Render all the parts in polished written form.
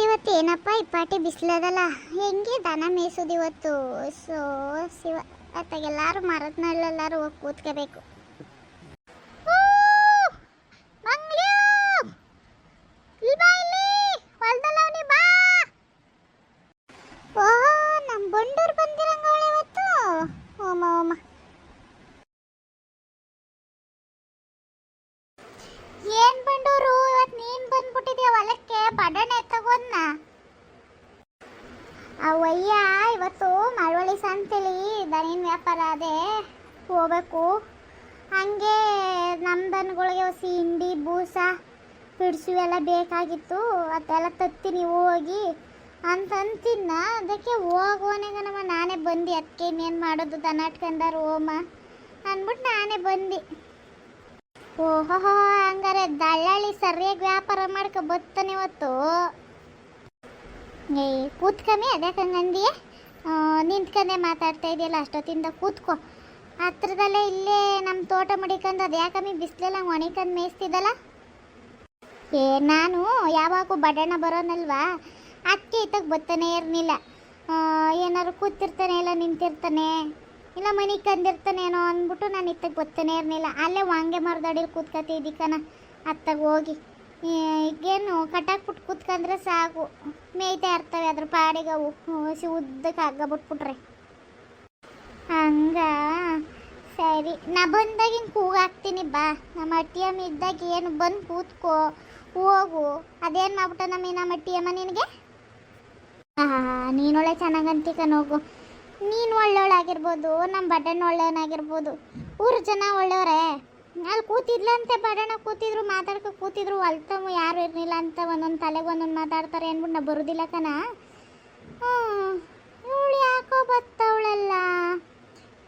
ಇವತ್ತೇನಪ್ಪ ಈ ಪಾಟಿ ಬಿಸಿಲದಲ್ಲ, ಹೆಂಗೆ ದನ ಮೇಯ್ಸೋದು ಇವತ್ತು. ಸೊ ಶಿವ ಅತ್ತಾಗೆಲ್ಲರೂ ಮರದ ನಳ್ಳೆಲ್ಲರೂ ಹೋಗಿ ಕೂತ್ಕೋಬೇಕು. ನಮ್ಮ ಬಂಡೂರು ಬಂದಿರಂಗವಳೆ ಇವತ್ತು. ಓಮ ಓಮ ಏನ್ ಬಂಡೂರು, ಇವತ್ತು ನೀನ್ ಬಂದ್ಬಿಟ್ಟಿದ್ಯಾ ಹೊಲಕ್ಕೆ? ಬಡನೆ ತಗೋದ್ನ ಅವಯ್ಯ. ಇವತ್ತು ಮಳವಳ್ಳಿ ಸಂತೆಲಿ ದನಿನ ವ್ಯಾಪಾರ ಅದೇ ಹೋಗ್ಬೇಕು. ಹಂಗೆ ನಮ್ಮ ದನಗಳಿಗೆ ಹೊಸಿ ಹಿಂಡಿ ಬೂಸ ಪಿಡ್ಸು ಎಲ್ಲ ಬೇಕಾಗಿತ್ತು. ಅದೆಲ್ಲ ತತ್ತೀನಿ ಹೋಗಿ ಅಂತಂತಿನ್ನ. ಅದಕ್ಕೆ ಹೋಗೋನೆಗ ನಾನೇ ಬಂದು ಅದಕ್ಕೆ ಇನ್ನೇನು ಮಾಡೋದು, ದನ ಇಟ್ಕೊಂಡಾರು ಓಮ ಅಂದ್ಬಿಟ್ಟು ನಾನೇ ಬಂದು. ಓಹೋ, ಹಂಗಾರೆ ದಳ್ಳಾಳಿ ಸರಿಯಾಗಿ ವ್ಯಾಪಾರ ಮಾಡ್ಕೊ ಬತ್ತಾನೆ ಇವತ್ತು. ಏ ಕೂತ್ಕಮ್ಮಿ, ಅದಕ್ಕೆ ಹಂಗಂದಿಯೇ ನಿಂತ್ಕೊಂಡೆ ಮಾತಾಡ್ತಾ ಇದೆಯಲ್ಲ, ಅಷ್ಟೊತ್ತಿಂದ ಕೂತ್ಕೊ. ಹತ್ರದಲ್ಲೇ ಇಲ್ಲೇ ನಮ್ಮ ತೋಟ ಮಡಿಕೊಂಡು ಅದು ಯಾಕಮ್ಮಿ ಬಿಸಿಲೆಲ್ಲ ಒಣಿಕೊಂಡು ಮೇಯಿಸ್ತಿದ್ದಲ್ಲ. ನಾನು ಯಾವಾಗೂ ಬಡಣ್ಣ ಬರೋನಲ್ವಾ, ಅದಕ್ಕೆ ಇತ್ತಕ್ಕೆ ಬತ್ತಾನೆ ಇರಲಿಲ್ಲ. ಏನಾದ್ರು ಕೂತಿರ್ತಾನೆ ಇಲ್ಲ ನಿಂತಿರ್ತಾನೆ ಇಲ್ಲ ಮನೆ ಕಂದಿರ್ತಾನೇನೋ ಅಂದ್ಬಿಟ್ಟು ನಾನು ಇತ್ತಕ್ಕೆ ಬತ್ತಾನೆ ಇರಲಿಲ್ಲ. ಅಲ್ಲೇ ವಾಂಗೆ ಮರದಡಿಲಿ ಕೂತ್ಕೊತಿದ್ದಿಕ್ಕನ ಅತ್ತಾಗ ಹೋಗಿ. ಈಗೇನು ಕಟ್ಟಾಕ್ಬಿಟ್ಟು ಕೂತ್ಕೊಂಡ್ರೆ ಸಾಕು, ಮೇಯ್ತಾ ಇರ್ತವೆ ಅದ್ರ ಪಾಡಿಗೆ ಅವು. ಹಸಿ ಉದ್ದಕ್ಕೆ ಹಗ್ಗ ಬಿಟ್ಬಿಟ್ರೆ ಹಂಗ. ಸರಿ, ನಾ ಬಂದಾಗಿನ ಕೂಗಾಕ್ತೀನಿ ಬಾ. ನಮ್ಮ ಅಟ್ಟಿಯಮ್ಮ ಇದ್ದಾಗ ಏನು ಬಂದು ಕೂತ್ಕೋ ಹೋಗು. ಅದೇನು ಮಾಡ್ಬಿಟ್ಟ ನಮ್ಮ ಅಟ್ಟಿಯಮ್ಮ ನಿನಗೆ? ನೀನೊಳ್ಳೆ ಚೆನ್ನಾಗಂತಿಕನ್ ಹೋಗು. ನೀನು ಒಳ್ಳೆಯವಳಾಗಿರ್ಬೋದು, ನಮ್ಮ ಬಡಣ್ಣ ಒಳ್ಳೆಯವನಾಗಿರ್ಬೋದು, ಊರು ಜನ ಒಳ್ಳೆಯವರೇ. ಅಲ್ಲಿ ಕೂತಿದ್ಲಂತೆ ಬಡಣ್ಣ, ಕೂತಿದ್ರು ಮಾತಾಡ್ಕೊ ಕೂತಿದ್ರು. ಅಲ್ತಮ್ಮ ಯಾರು ಇರಲಿಲ್ಲ ಅಂತ ಒಂದೊಂದು ತಲೆಗೆ ಒಂದೊಂದು ಮಾತಾಡ್ತಾರೆ ಅಂದ್ಬಿಟ್ಟು ನಾ ಬರೋದಿಲ್ಲ ಕಣ. ಇವಳು ಯಾಕೋ ಬತ್ತವಳೆಲ್ಲ.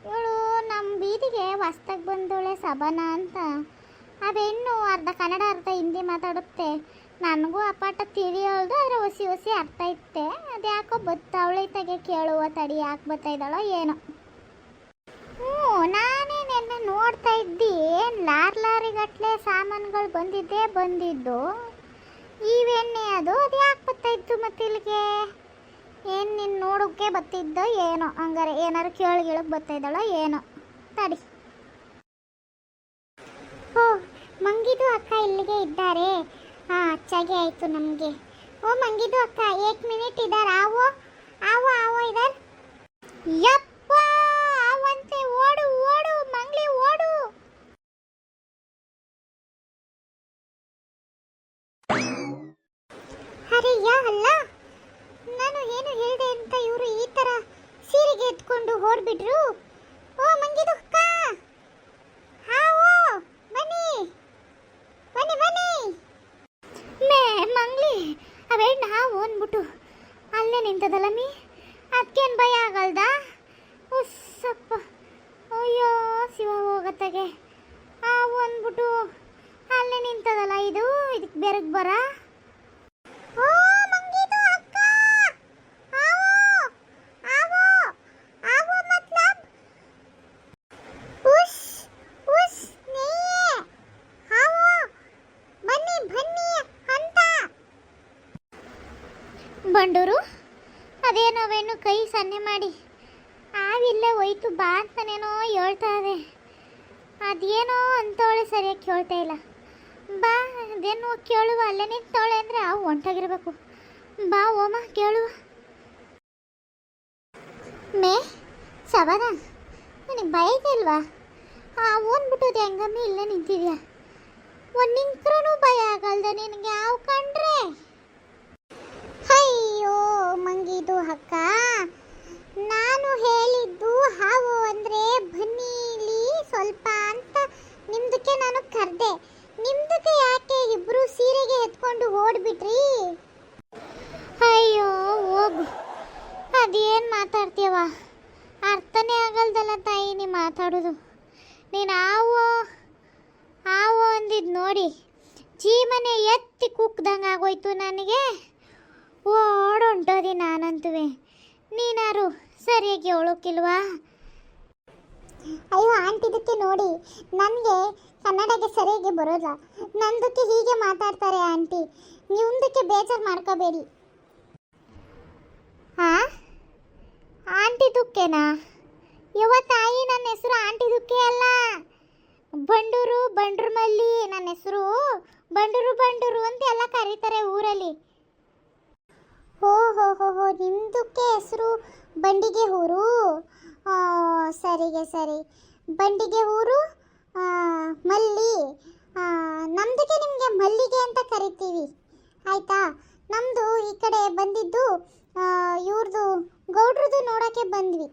ಇವಳು ನಮ್ಮ ಬೀದಿಗೆ ಹೊಸ್ದಾಗಿ ಬಂದವಳೆ ಸಬನ ಅಂತ. ಅದೇನು ಅರ್ಧ ಕನ್ನಡ ಅರ್ಧ ಹಿಂದಿ ಮಾತಾಡುತ್ತೆ. ನನಗೂ ಅಪಾಟ ತಿಳಿಯೋದು, ಆದರೆ ಹೊಸಿ ಹೊಸಿ ಅರ್ಥ ಇತ್ತೆ. ಅದು ಯಾಕೋ ಬತ್ತವಳೆ ತೆಗೆ ಕೇಳುವ ತಡಿ, ಯಾಕೆ ಬರ್ತಾ ಇದ್ದಾಳೋ ಏನೋ. ನಾನೇ ನೆನ್ನೆ ನೋಡ್ತಾ ಇದ್ದಿ, ಲಾರಿಗಟ್ಟಲೆ ಸಾಮಾನುಗಳು ಬಂದಿದ್ದು. ಇವೆಣ್ಣೆ ಅದು ಯಾಕೆ ಬರ್ತಾ ಇತ್ತು ಮತ್ತೆ ಇಲ್ಲಿಗೆ? ಏನು ನಿನ್ನ ನೋಡೋಕ್ಕೆ ಬರ್ತಿದ್ದೋ ಏನೋ. ಹಂಗಾರೆ ಏನಾರು ಕೇಳಿಗಿಳಕ್ಕೆ ಬರ್ತಾ ಇದ್ದಾಳೋ ಏನೋ. ತಡಿ. ಓ ಮಂಗಿದು ಅಕ್ಕ ಇಲ್ಲಿಗೆ ಇದ್ದಾರೆ. ಅಚ್ಚಾಗೆ ಆಯಿತು ನಮಗೆ. ಓ ಮಂಗಿದು ಅಕ್ಕ 1 ಮಿನಿಟ್ ಇದ್ದಾರೆ. ಆವೋ ಆವೋ ಆವೋ ಇದ್ದಾರೆ. ಯಪ್ಪ ಅವಂತೆ, ಓಡು ಓಡು ಮಂಗ್ಲಿ ಓಡು. ಅರೆ ಯಾ ಅಲ್ಲ, ನಾನು ಏನು ಹೇಳಿದೆ ಅಂತ ಇವರು ಈ ಥರ ಸೀರೆಗೆ ಎತ್ಕೊಂಡು ಓಡ್ಬಿಟ್ರು. ಓ ಮಂಗಿದು ಅಕ್ಕ, ಹಾವೋ ಬನ್ನಿ ಬನ್ನಿ ಬನ್ನಿ. ಮಂಗ್ಲಿ ಅವೇಣ್ಣ ಹಾವು ಅಂದ್ಬಿಟ್ಟು ಅಲ್ಲೇ ನಿಂತದಲ್ಲ ಮೀ. ಅದಕ್ಕೇನು ಭಯ ಆಗಲ್ದ? ಉಸ್ಸಪ್ಪ, ಅಯ್ಯೋ ಶಿವ ಹೋಗತ್ತಾಗೆ. ಹಾವು ಅಂದ್ಬಿಟ್ಟು ಅಲ್ಲೇ ನಿಂತದಲ್ಲ. ಇದಕ್ಕೆ ಬೆರಗ್ ಬರ. ಓ ಮಂಗಿದು ಅಕ್ಕ, ಹಾವು ಹಾವು ಹಾವು ಮತ್ಲಬ್ ಉಸ್ ಉಸ್ ನೀಯೇ ಹಾವು, ಬನ್ನಿ ಬನ್ನಿ ಅಂತ. ಬಂಡೂರು ಅದೇನೋವೇನು ಕೈ ಸನ್ನೆ ಮಾಡಿ ಆವಿಲ್ಲೇ ಹೋಯ್ತು ಬಾ ಅಂತನೇನೋ ಹೇಳ್ತಾ ಇದೆ. ಅದೇನೋ ಅಂತವಳೆ ಸರಿಯಾಗಿ ಕೇಳ್ತಾ ಇಲ್ಲ. ಬಾ ಅದೇನು ಕೇಳುವ, ಅಲ್ಲೇ ನಿಂತವಳೆ ಅಂದರೆ ಅವು ಹೊಂಟಾಗಿರ್ಬೇಕು. ಬಾ ಓಮ ಕೇಳುವ. ಮೇ ಸಬನ, ನನಗೆ ಭಯ ಇಲ್ವಾ? ಓನ್ಬಿಟ್ಟೋದು ಹೆಂಗಮ್ಮಿ ಇಲ್ಲೇ ನಿಂತಿದ್ಯಾ? ಒಂದು ನಿಂತ್ರೂ ಭಯ ಆಗಲ್ದ ನಿನಗೆ ಯಾವ ಕಂಡ್ರೆ? ಅಯ್ಯೋ ಮಂಗಿದು ಅಕ್ಕ, ನಾನು ಹೇಳಿದ್ದು ಹಾವು ಅಂದರೆ ಬನ್ನಿ ಇಲ್ಲಿ ಸ್ವಲ್ಪ ಅಂತ ನಿಮ್ದಕ್ಕೆ ನಾನು ಕರೆದೆ. ನಿಮ್ದಕ್ಕೆ ಯಾಕೆ ಇಬ್ರು ಸೀರೆಗೆ ಎತ್ಕೊಂಡು ಓಡ್ಬಿಟ್ರಿ? ಅಯ್ಯೋ ಹೋಗು, ಅದೇನು ಮಾತಾಡ್ತೀವ ಅರ್ಥನೇ ಆಗಲ್ದಲ್ಲ ತಾಯಿ ನೀ ಮಾತಾಡೋದು. ನೀನು ಹಾವು ಹಾವು ಅಂದಿದ್ದು ನೋಡಿ ಜೀವನೇ ಎತ್ತಿ ಕುಕ್ದಂಗೆ ಆಗೋಯ್ತು ನನಗೆ. ಓಡೊಂಟೋದಿ ನಾನಂತುವೆ. ನೀನಾರು ಸರಿಯಾಗಿ ಹೇಳೋಕ್ಕಿಲ್ವಾ? ಅಯ್ಯೋ ಆಂಟಿದಕ್ಕೆ ನೋಡಿ, ನನಗೆ ಕನ್ನಡಕ್ಕೆ ಸರಿಯಾಗಿ ಬರೋಲ್ಲ. ನಂದಕ್ಕೆ ಹೀಗೆ ಮಾತಾಡ್ತಾರೆ ಆಂಟಿ. ನಿಮ್ದು ಅದಕ್ಕೆ ಬೇಜಾರು ಮಾಡ್ಕೋಬೇಡಿ. ಹಾ, ಆಂಟಿ ದುಃಖೇನಾ? ಯವ್ವ ತಾಯಿ, ನನ್ನ ಹೆಸರು ಆಂಟಿ ದುಃಖೆ ಅಲ್ಲ, ಬಂಡೂರು ಬಂಡ್ರು ಮಲ್ಲಿ. ನನ್ನ ಹೆಸರು ಬಂಡೂರು ಬಂಡೂರು ಅಂತ ಎಲ್ಲ ಕರೀತಾರೆ ಊರಲ್ಲಿ. ಹೋ ಹೋ ಹೋ ಹೋ, ನಿಮ್ದಕ್ಕೆ ಹೆಸರು ಬಂಡಿಗೆ ಊರು. ಸರಿಗೆ ಸರಿ, ಬಂಡಿಗೆ ಊರು ಮಲ್ಲಿ. ನಮ್ದಕ್ಕೆ ನಿಮಗೆ ಮಲ್ಲಿಗೆ ಅಂತ ಕರಿತೀವಿ, ಆಯ್ತಾ? ನಮ್ಮದು ಈ ಕಡೆ ಬಂದಿದ್ದು ಇವ್ರದ್ದು ಗೌಡ್ರದ್ದು ನೋಡೋಕ್ಕೆ ಬಂದ್ವಿ.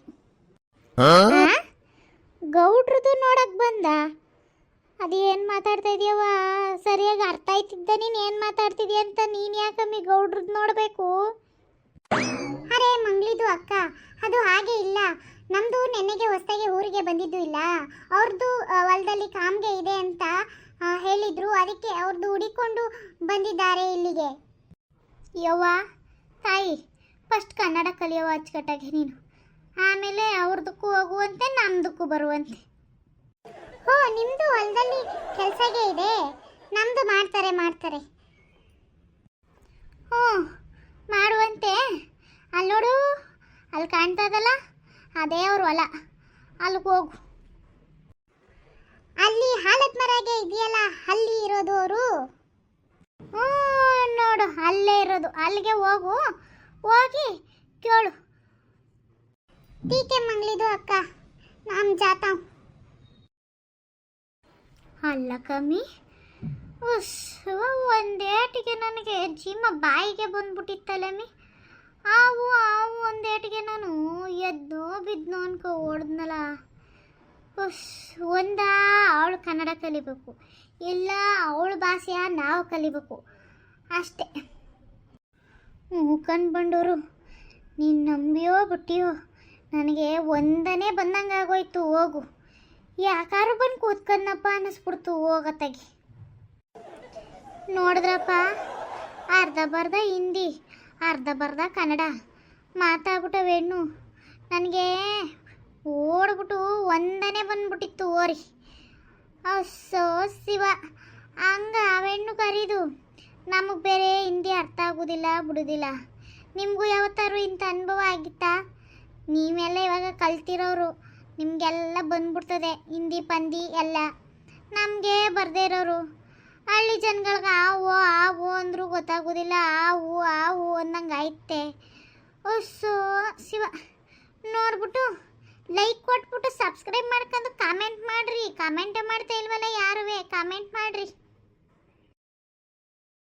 ಗೌಡ್ರದ್ದು ನೋಡಕ್ಕೆ ಬಂದ? ಅದೇನು ಮಾತಾಡ್ತಾ ಇದೀಯವ? ಸರಿಯಾಗಿ ಅರ್ಥ ಆಯ್ತಿದ್ದ ನೀನು ಏನು ಮಾತಾಡ್ತಿದ್ಯ ಅಂತ. ನೀನು ಯಾಕಮ್ಮಿ ಗೌಡ್ರದ್ದು ನೋಡಬೇಕು? ಅರೆ ಮಂಗ್ಲಿದು ಅಕ್ಕ, ಅದು ಹಾಗೆ ಇಲ್ಲ. ನಮ್ಮದು ನೆನ್ನೆಗೆ ಹೊಸದಾಗಿ ಊರಿಗೆ ಬಂದಿದ್ದು ಇಲ್ಲ, ಅವ್ರದ್ದು ಹೊಲದಲ್ಲಿ ಕಾಮ್ಗೆ ಇದೆ ಅಂತ ಹೇಳಿದ್ರು, ಅದಕ್ಕೆ ಅವ್ರದ್ದು ಹುಡಿಕೊಂಡು ಬಂದಿದ್ದಾರೆ ಇಲ್ಲಿಗೆ. ಯವ್ವ ತಾಯಿ, ಫಸ್ಟ್ ಕನ್ನಡ ಕಲಿಯವ ಅಚ್ಚುಕಟ್ಟಾಗಿ ನೀನು, ಆಮೇಲೆ ಅವ್ರದಕ್ಕೂ ಹೋಗುವಂತೆ ನಮ್ದಕ್ಕೂ ಬರುವಂತೆ. ಓ, ನಿಮ್ಮದು ಹೊಲದಲ್ಲಿ ಕೆಲಸಗೆ ಇದೆ? ನಮ್ಮದು ಮಾಡ್ತಾರೆ. ಹ್ಞೂ, ಮಾಡುವಂತೆ. ಅಲ್ಲಿ ನೋಡು, ಅಲ್ಲಿ ಕಾಣ್ತದಲ್ಲ, ಅದೇ ಅವ್ರ ಹೊಲ. ಅಲ್ಲಿಗೆ ಹೋಗು. ಅಲ್ಲಿ ಹಾಲದ ಮರಗೆ ಇದೆಯಲ್ಲ, ಅಲ್ಲಿ ಇರೋದು ಅವರು. ಹ್ಞೂ ನೋಡು, ಅಲ್ಲೇ ಇರೋದು. ಅಲ್ಲಿಗೆ ಹೋಗು, ಹೋಗಿ ಕೇಳು. ಟೀಕೆ ಮಂಗ್ಲಿದು ಅಕ್ಕ, ನಾಮ್ ಜಾತ ಅಲ್ಲ ಕಮ್ಮಿ. ಒಂದೇಟಿಗೆ ನನಗೆ ಜಿಮ್ಮ ಬಾಯಿಗೆ ಬಂದ್ಬಿಟ್ಟಿತ್ತಲ್ಲಮ್ಮಿ. ಆವು ಒಂದೇಟಿಗೆ ನಾನು ಎದ್ದು ಬಿದ್ನು ಅನ್ಕೋ ಓಡಿದ್ನಲ್ಲ. ಅವಳು ಕನ್ನಡ ಕಲಿಬೇಕು, ಇಲ್ಲ ಅವಳ ಭಾಷೆಯ ನಾವು ಕಲಿಬೇಕು ಅಷ್ಟೇ. ಕಣ್ ಬಂಡೋರು, ನೀನು ನಂಬಿಯೋ ಬಿಟ್ಟಿಯೋ, ನನಗೆ ಒಂದನೇ ಬಂದಂಗೆ ಆಗೋಯ್ತು. ಹೋಗು, ಯಾಕಾರು ಬಂದು ಕೂತ್ಕೊಂಡಪ್ಪ ಅನ್ನಿಸ್ಬಿಡ್ತು. ಹೋಗತ್ತಾಗಿ ನೋಡಿದ್ರಪ್ಪ, ಅರ್ಧ ಬರ್ಧ ಹಿಂದಿ, ಅರ್ಧ ಬರ್ಧ ಕನ್ನಡ ಮಾತಾಡ್ಬಿಟ್ಟವೇಣ್ಣು. ನನಗೆ ಓಡ್ಬಿಟ್ಟು ಒಂದನೇ ಬಂದ್ಬಿಟ್ಟಿತ್ತು. ಓರಿ ಸೋ ಶಿವ, ಹಂಗ ಅವೆಣ್ಣು ಕರೀದು. ನಮಗೆ ಬೇರೆ ಹಿಂದಿ ಅರ್ಥ ಆಗೋದಿಲ್ಲ ಬಿಡೋದಿಲ್ಲ. ನಿಮಗೂ ಯಾವತ್ತಾರು ಇಂಥ ಅನುಭವ ಆಗಿತ್ತಾ? ನೀವೆಲ್ಲ ಇವಾಗ ಕಲ್ತಿರೋರು, ನಿಮಗೆಲ್ಲ ಬಂದ್ಬಿಡ್ತದೆ ಹಿಂದಿ ಪಂದಿ ಎಲ್ಲ. ನಮಗೆ ಬರದೇ ಇರೋರು ಹಳ್ಳಿ ಜನಗಳ್ಗೆ ಆವು ಅಂದರೂ ಗೊತ್ತಾಗೋದಿಲ್ಲ. ಆವು ಅನ್ನಂಗೆ ಐತೆ. ಸೋ ಶಿವ, ನೋಡ್ಬಿಟ್ಟು ಲೈಕ್ ಕೊಟ್ಬಿಟ್ಟು ಸಬ್ಸ್ಕ್ರೈಬ್ ಮಾಡ್ಕೊಂಡು ಕಾಮೆಂಟ್ ಮಾಡಿರಿ. ಕಾಮೆಂಟೇ ಮಾಡ್ತಾ ಇಲ್ವಲ್ಲ ಯಾರುವೆ, ಕಾಮೆಂಟ್ ಮಾಡಿರಿ.